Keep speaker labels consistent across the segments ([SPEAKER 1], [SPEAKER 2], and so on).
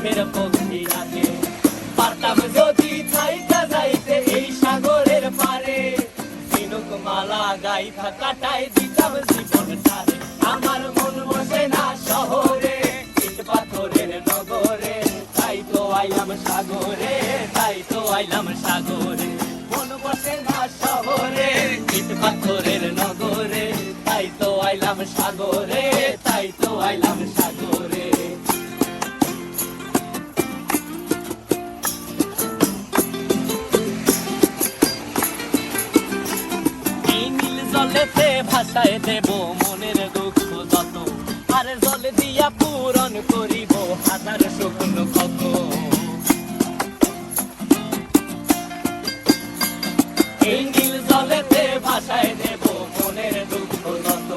[SPEAKER 1] সুখের পক্ষী রাখে। পারতাম যদি থাইকা যাইতে এই সাগরের পারে, ঝিনুক মালা গাইথা কাটাই দিতাম জীবনটারে। আমার মন বসে না শহরে, ইট পাথরের নগরে, তাই তো আইলাম সাগরে, তাই তো আইলাম সাগরে। মন বসে না শহরে, ইট পাথরের নগরে, তাই তো আইলাম সাগরে, তাই তো আইলাম সাগরে। এই নীল জলেতে ভাসায় দেব মনের দুঃখ যত, আর জল দিয়া পূরণ করিব হাজার শুকনো ক্ষত। এই নীল জলেতে ভাসায় দেব মনের দুঃখ যত,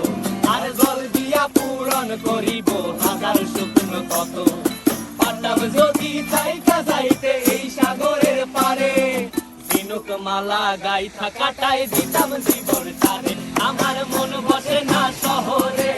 [SPEAKER 1] আর জল দিয়া পূরণ করিব হাজার শুকনো ক্ষত। পারতাম যদি থাইকা যাইতে এই সাগরের পারে, ঝিনুক মালা গাইথা কাটাই দিতাম জীবনটারে। আমার মন বসে না শহরে,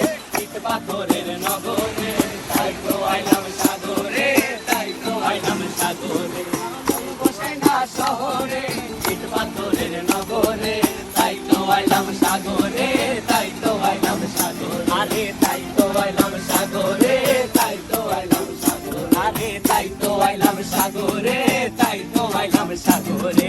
[SPEAKER 1] ইট পাথরের নগরে, তাই তো আইলাম সাগরে, তাই তো আইলাম সাগরে। মন বসে না শহরে, ইট পাথরের নগরে, তাই তো আইলাম সাগরে, তাই তো আইলাম সাগরে। আরে তাই তো আইলাম সাগরে, তাই তো আইলাম সাগরে। আরে তাই তো আইলাম সাগরে, তাই তো আইলাম সাগরে।